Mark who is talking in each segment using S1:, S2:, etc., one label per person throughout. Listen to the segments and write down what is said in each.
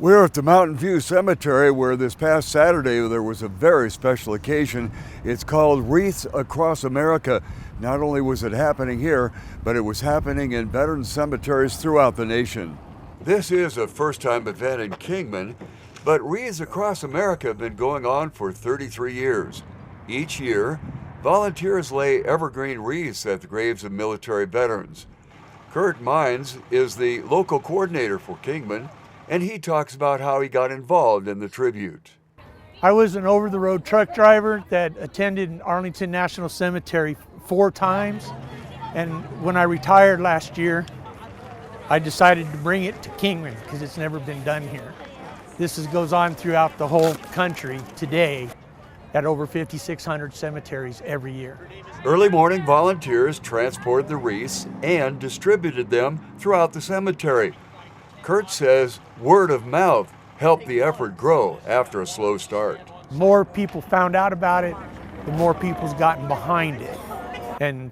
S1: We're at the Mountain View Cemetery where this past Saturday there was a very special occasion. It's called Wreaths Across America. Not only was it happening here, but it was happening in veteran cemeteries throughout the nation. This is a first-time event in Kingman, but Wreaths Across America have been going on for 33 years. Each year, volunteers lay evergreen wreaths at the graves of military veterans. Kurt Mines is the local coordinator for Kingman, and he talks about how he got involved in the tribute.
S2: I was an over-the-road truck driver that attended Arlington National Cemetery 4 times, and when I retired last year, I decided to bring it to Kingman because it's never been done here. This goes on throughout the whole country today at over 5,600 cemeteries every year.
S1: Early morning volunteers transported the wreaths and distributed them throughout the cemetery. Kurt says word of mouth helped the effort grow after a slow start.
S2: More people found out about it, the more people's gotten behind it. And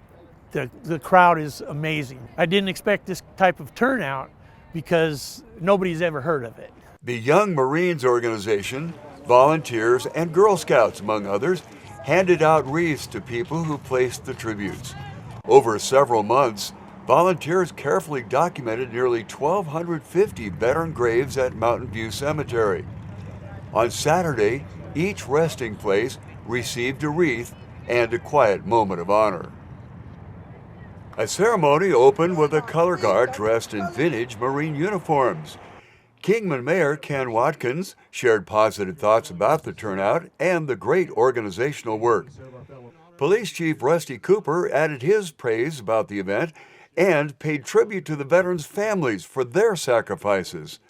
S2: the crowd is amazing. I didn't expect this type of turnout because nobody's ever heard of it.
S1: The Young Marines organization, volunteers, and Girl Scouts, among others, handed out wreaths to people who placed the tributes. Over several months, volunteers carefully documented nearly 1,250 veteran graves at Mountain View Cemetery. On Saturday, each resting place received a wreath and a quiet moment of honor. A ceremony opened with a color guard dressed in vintage Marine uniforms. Kingman Mayor Ken Watkins shared positive thoughts about the turnout and the great organizational work. Police Chief Rusty Cooper added his praise about the event and paid tribute to the veterans' families for their sacrifices.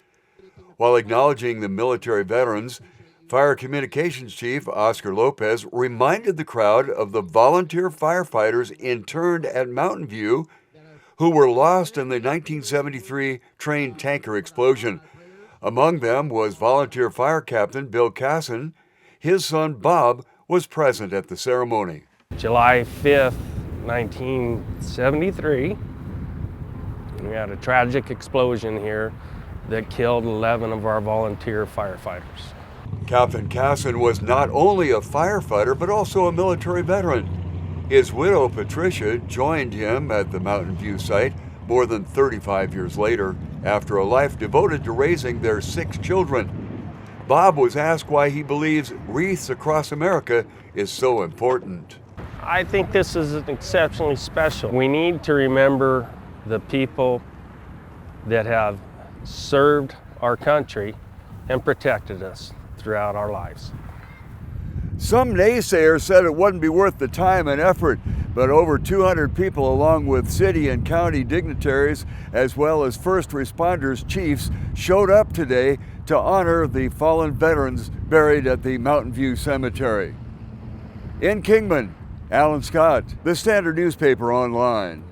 S1: While acknowledging the military veterans, Fire Communications Chief Oscar Lopez reminded the crowd of the volunteer firefighters interned at Mountain View who were lost in the 1973 train tanker explosion. Among them was volunteer fire captain Bill Casson. His son Bob was present at the ceremony.
S3: July 5th, 1973, we had a tragic explosion here that killed 11 of our volunteer firefighters.
S1: Captain Casson was not only a firefighter, but also a military veteran. His widow, Patricia, joined him at the Mountain View site more than 35 years later, after a life devoted to raising their 6 children. Bob was asked why he believes Wreaths Across America is so important.
S3: I think this is exceptionally special. We need to remember the people that have served our country and protected us throughout our lives.
S1: Some naysayers said it wouldn't be worth the time and effort, but over 200 people, along with city and county dignitaries, as well as first responders, chiefs, showed up today to honor the fallen veterans buried at the Mountain View Cemetery. In Kingman, Alan Scott, the Standard Newspaper Online.